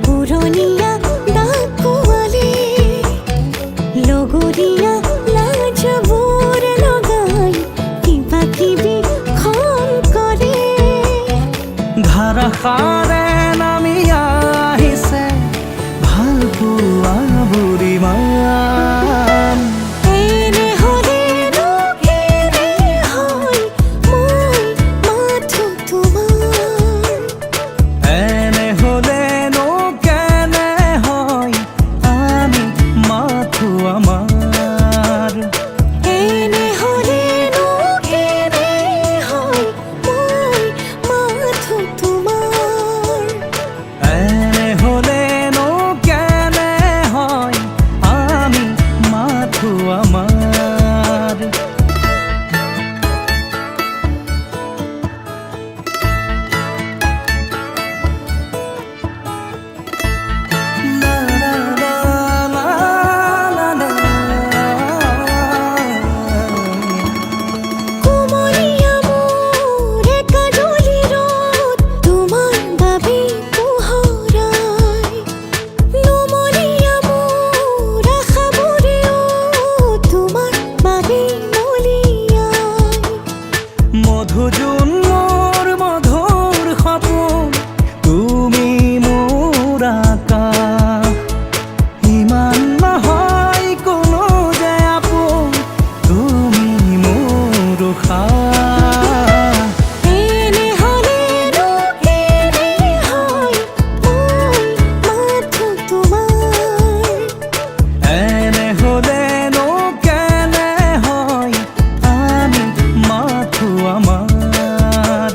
পুৰণীয়া ডাকুৱালী লগৰীয়া লাজবোৰ লগাই কিবা কিবি খং কৰে ধাৰাসাৰে নামি আহিছে ভাল পোৱা বুঢ়ীমান এনে হ'লেনো কেনে হয় মই মাথো তোমাৰ এনে হ'লেনো কেনে হয় আমি মাথো আমাৰ এনে হ'লেনো কেনে হয় মই মাথো তোমাৰ এনে হ'লেনো কেনে হয় আমি মাথো আমাৰ La la la la la la. কুমলীয়া মোৰ একাডলি ৰ'দ তোমাৰ বাবে পোহৰাই নুমলীয়া মোৰ আশাবোৰেও তোমাৰ বাবে নলিয়াই মধুজোন মোৰ মধুৰ সপোন তুমি মোৰ আকাশ ইমান নহয় কোনো যে আপোন তুমি মোৰ উশাহ এনে হ'লেনো কেনে হয় মই মাথো তোমাৰ এনে হ'লেনো কেনে হয় আমি মাথো আমাৰ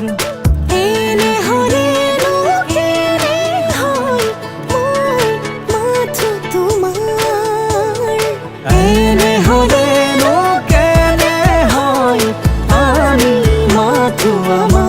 এনে হ'লেনো কেনে হয় মই মাথো তোমাৰ এনে হ'লেনো কেনে হয় আমি মাথো আমাৰ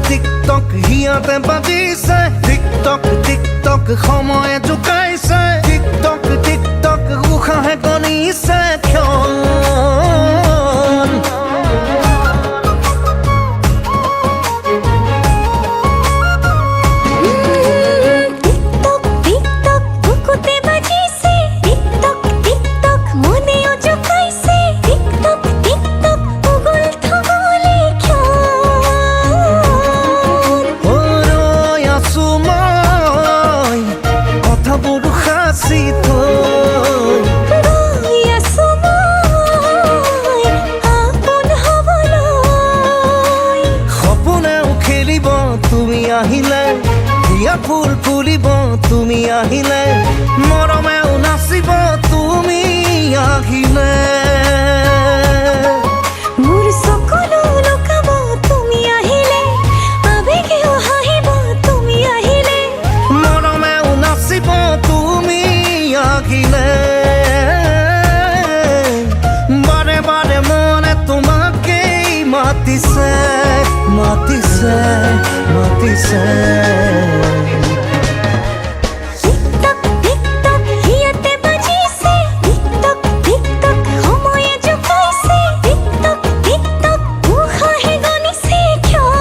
টিকটক হিয়াতে বাজিছে টিকটক টিকটক সময়ে জোকাইছে টিকটক টিকটক উশাহে কণিছে ক্ষণ টিকটক টিকটক বুকুতে বাজিছে টিকটক টিকটক মনেও জোকাইছে টিকটক টিকটক উগুল থুগুলি ক্ষণ ৰৈ আছো মই কথাবোৰ সাঁচি থৈ গৈ আছো মই আপোন হ'বলৈ সপোনেও খেলিব তুমি আহিলে হিয়া ফুল ফুলিব তুমি আহিলে মৰমেও নাচিব তুমি আহিলে মোৰ সকলো লুকাব তুমি আহিলে আবেগেও হাঁহিব তুমি আহিলে মৰমেও নাচিব তুমি আহিলে বাৰে বাৰে মনে তোমাকেই মাতিছে মাতিছে মাতিছে টিকটক টিকটক হিয়াতে বাজিছে টিকটক টিকটক সময়ে জোকাইছে টিকটক টিকটক উশাহে গণিছে ক্ষণ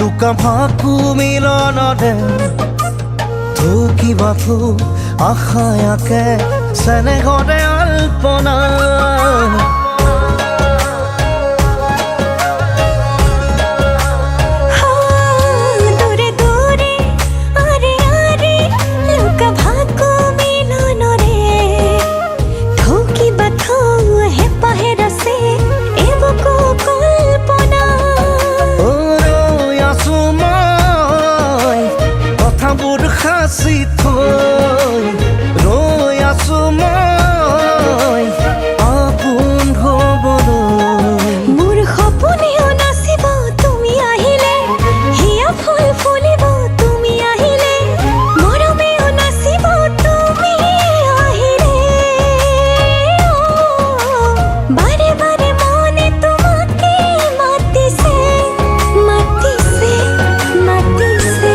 লুকা ভাকু মিলনৰে থকিবাথো আশায়াকে চেনেহৰে আল্পনা দূৰে দূৰে আৰে আৰে লুকা ভাকু মিলনৰে ঠকিবা থৌ হেঁপাহে ৰচে এবকো কল্পনা ৰৈ আছো মই কথাবোৰ সাঁচি থৈ ৰৈ আছো মই আপোন হ'বলৈ মোৰ সপোনেও নাচিব তুমি আহিলে হিয়া ফুল ফুলিব তুমি আহিলে মৰমেও নাচিব তুমি আহিলে বাৰে বাৰে মনে তোমাকে মাতিছে মাতিছে মাতিছে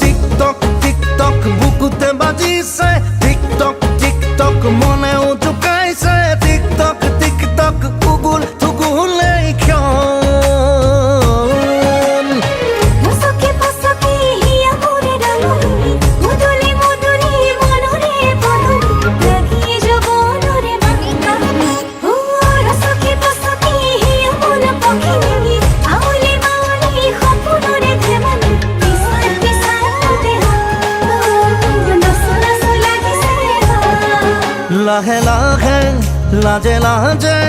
টিকটক টিকটক বুকুতে বাজিছে টিকটক টিকটক মনেও জোকাইছে টিকটক টিকটক উগুল থুগুলে ক্ষণ পছকে পছকে হিয়া মোৰে ৰঙনি মুদুলি মুদুলি মনৰে বননি লাগিয়ে যৌৱনৰে বামিকা ৰছকে পছকে হিয়া মোল পখিনী আউলি মাউলি সপোনৰে ধেমালি পিছাৰ পিছাৰ দেহা নচু নচু লাগিছে লাহে লাহে লাজে লাজে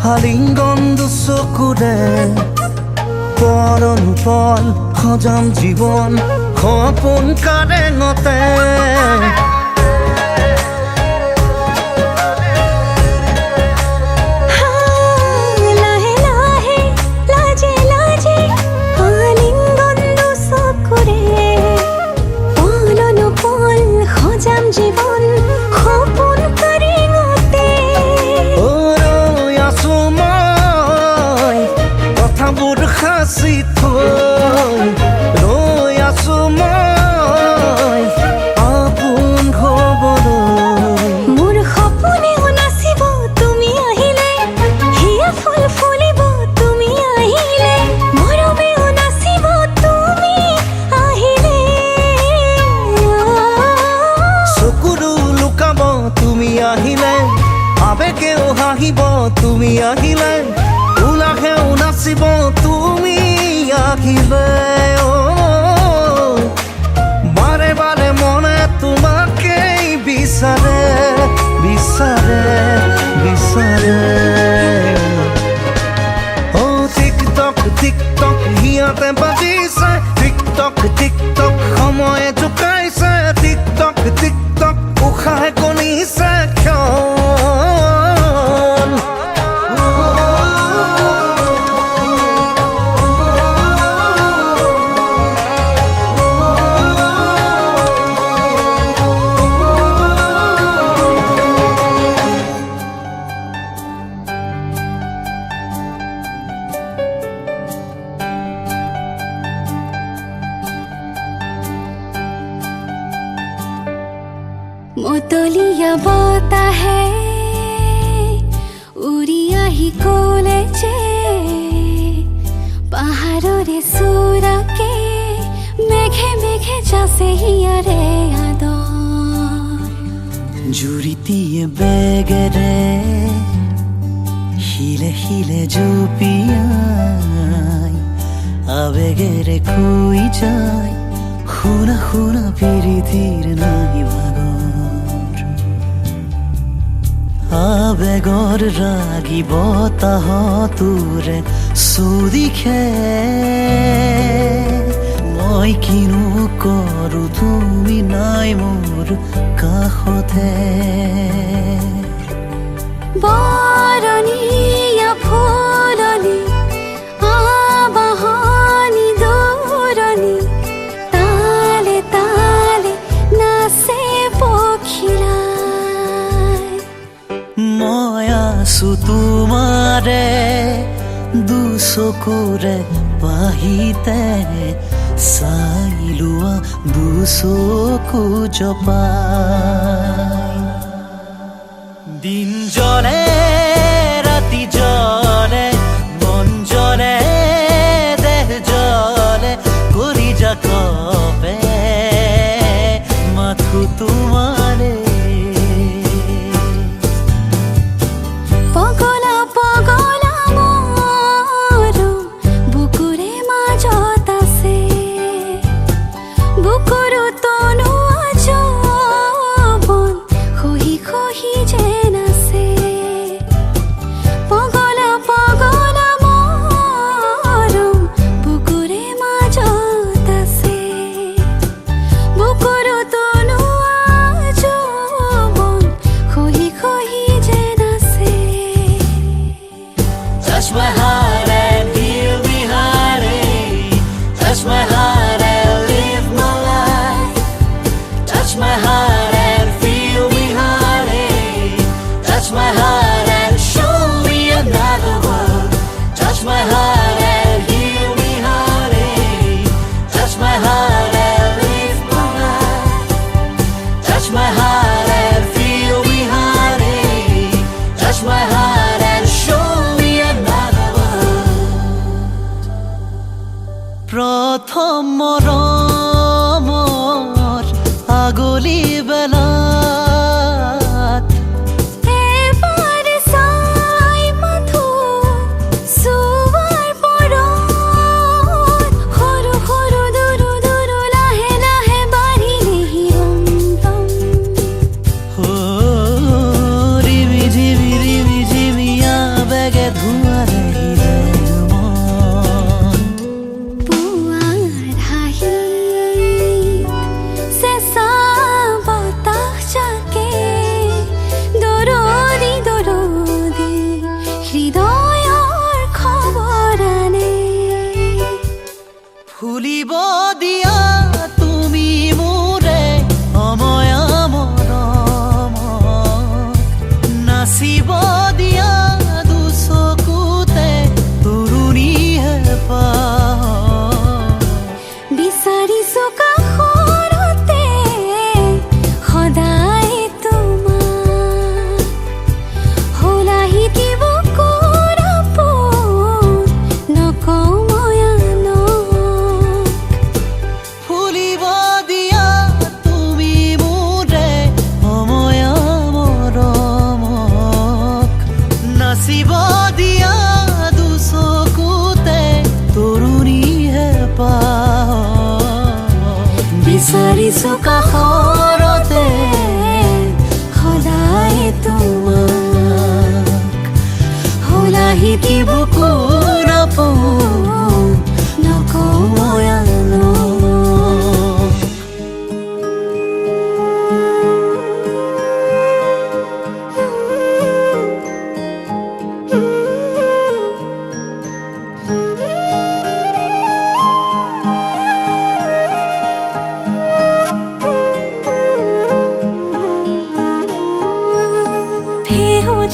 হালিংগন দুচকুৰে পৰনুপল সজাম জীৱন সপোন কাৰেঙতে লাহে লাহে লাজে লাজে আলিঙ্গন দুচকুৰে পলনো পল সজাম জীৱন সপোন কাৰেঙতে ৰৈ আছো মই কথাবোৰ সাঁচি থৈ ৰৈ আছো মই আপোন হ'বলৈ মোৰ সপোনেও নাচিব তুমি আহিলে হিয়া ফুল ফুলিব তুমি আহিলে মৰমেও নাচিব তুমি আহিলে চকুৰো লুকাব তুমি আহিলে আবেগেও হাঁহিব তুমি আহিলে উলাহেও নাচিব তুমি আহিলে বাৰে বাৰে মনে তোমাকেই বিচাৰে বিচাৰে বিচাৰে টিকটক টিকটক হিয়াতে বাজিছে টিকটক টিকটক সময়ে জোকাইছে টিকটক টিকটক উশাহে কণিছে ক্ষণ মতলীয়া বতাহে উৰি আহি ক'লে যে পাহাৰৰে চূড়াকে মেঘে মেঘে যাছে হিয়াৰে আদৰ জুৰিটিয়ে বেগেৰে শিলে শিলে জুপিয়াই আবেগেৰে খুই যায় শুনা শুনা পিৰিতিৰ নাই ভাগৰ আবেগৰ ৰাগি বতাহ তোৰে চুদিখে মই কিনো কৰো তুমি নাই মোৰ কাষতে বৰণীয়া ফুলনি আবাহনি দৌৰণি তালে তালে নাচে পখিলাই মই আছো তোমাৰে দুচকুৰে পাহিতে চাই লোৱা দুচকু জপাই দিন জনে ৰাতি জনে মন জনে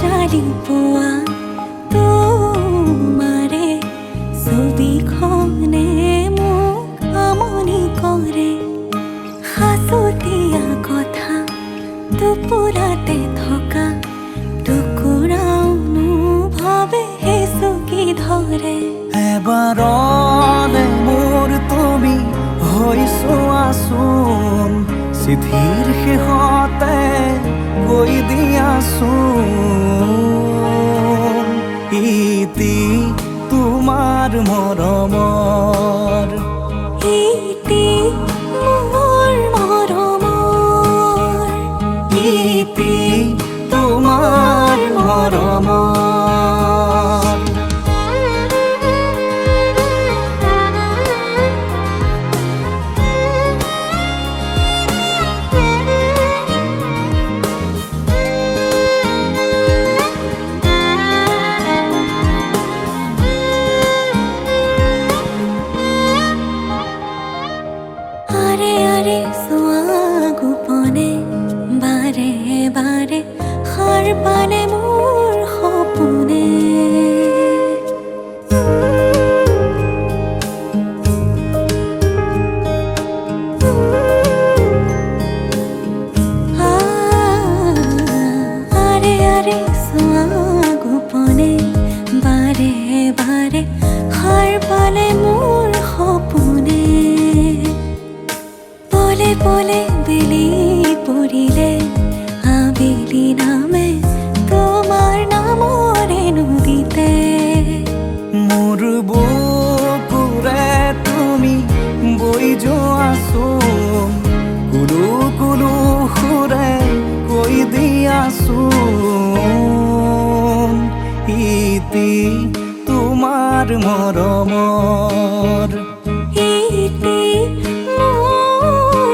জালি পোৱা তোমাৰে ছবিখনে মোক আমনি কৰে সাঁচতীয়া কথা টোপোলাতে থকা টুকুৰাওনো ভাবে চুকি ধৰে এবাৰলে মোৰ তুমি হৈ চোৱাচোন চিঠিৰ শেষতে কৈ দিয়াচোন ইতি তোমাৰ মৰমৰ ইতি মোৰ মৰমৰ ইতি তোমাৰ মৰমৰ আৰে আৰে চোৱা গোপনে বাৰে বাৰে সাৰ পালে মোৰ সপোনে আৰে আৰে চোৱা গোপনে বাৰে বাৰে সাৰ পালে মোৰ সপোনে পলে পলে বেলি পৰিলে আবেলি নামে তোমাৰ নামৰে নদীতে মোৰ বুকুৰে তুমি বৈ যোৱাচোন কুলু কুলু সুৰে কৈ দিয়াচোন ইতি তোমাৰ মৰমৰ ইতি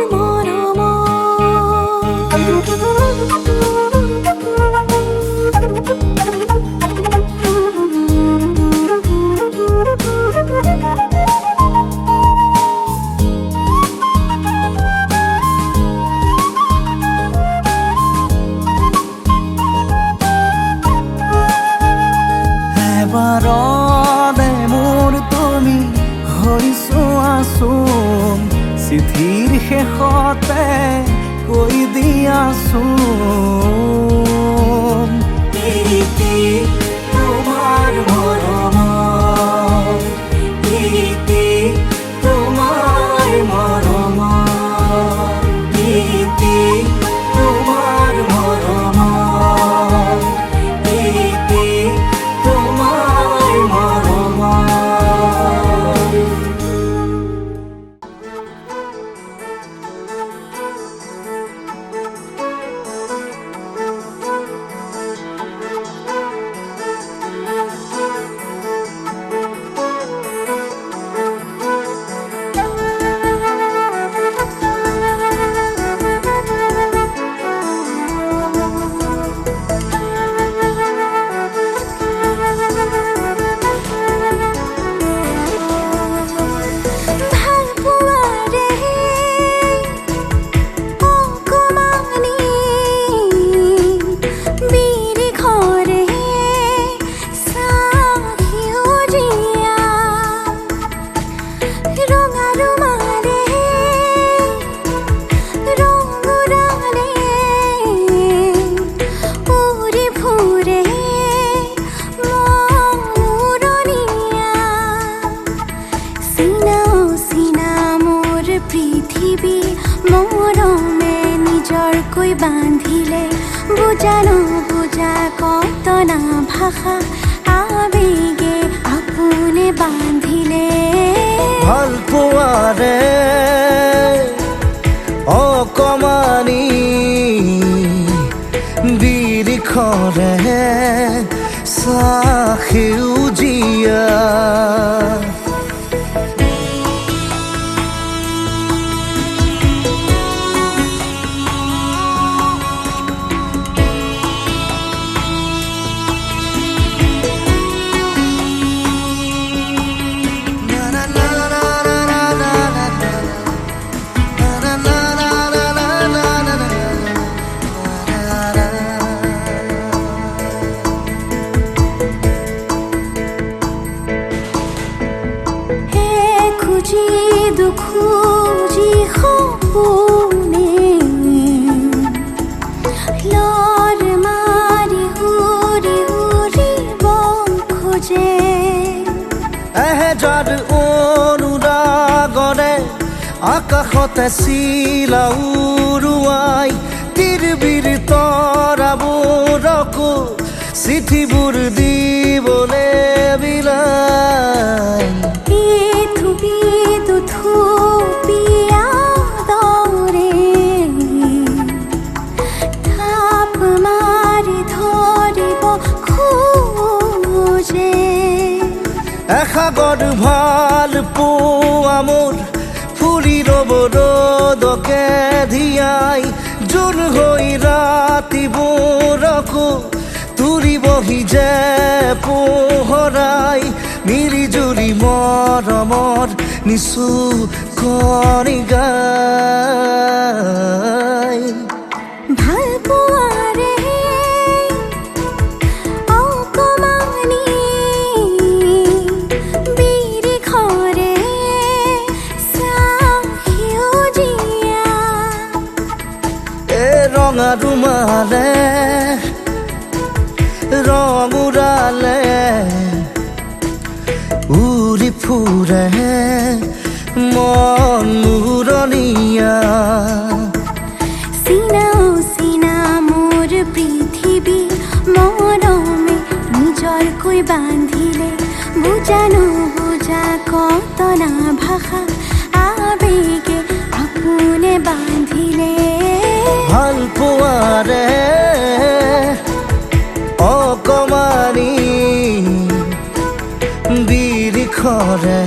মোৰ এবাৰলে মোৰ তুমি হৈ চোৱাচোন চিঠিৰ শেষতে কৈ দিয়াচোন ইতি তোমাৰ মৰমৰ ইতি তোমাৰ মৰমৰ ইতি তোমাৰ মৰমৰ ইতি তোমাৰ মৰমৰ ভাল পোৱাৰে অকমানি বিৰিখৰে চাহিউজিয়া ৰঙা ৰুমালে ৰঙুৰালে উৰি ফুৰে মূৰণীয়া চিনাও চিনা মোৰ পৃথিৱী মৰমে নিজৰকৈ বান্ধিলে বুজা নুবুজা কতনা ভাষা আবেগে আপোনে বান্ধিলে ভাল পোৱাৰে অকমানি বিৰিখৰে চাহিউজিয়া এচাৰ অনুৰাগৰে আকাশতে চিলা উৰুৱাই তিৰবিৰ তৰাবোৰকো চিঠিবোৰ দিবলে বিলাই বিধু থুপিয়া দৰে থাপ মাৰি ধৰিব খোজে এসাগৰ ভাল পোৱা মোৰ ফুলি ৰ'ব ৰ'দকে ধিয়াই জোন হৈ ৰাতিবোৰকো তুৰিবহি যে পোহৰাই মিলি জুলি মৰমৰ নিচু কণি গাই ভাল পোৱাৰে অকমানি বিৰিখৰে সেউজীয়া এ ৰঙা ৰুমালে ৰং উৰালে উৰি ফুৰে মন উৰণীয়া চিনা মোৰ পৃথিৱী মৰমে নিজৰকৈ বান্ধিলে বুজা নুবুজা কতনা ভাষা আবেগে আপোনে বান্ধিলে ভাল পোৱাৰে অকমানি বিৰিখৰে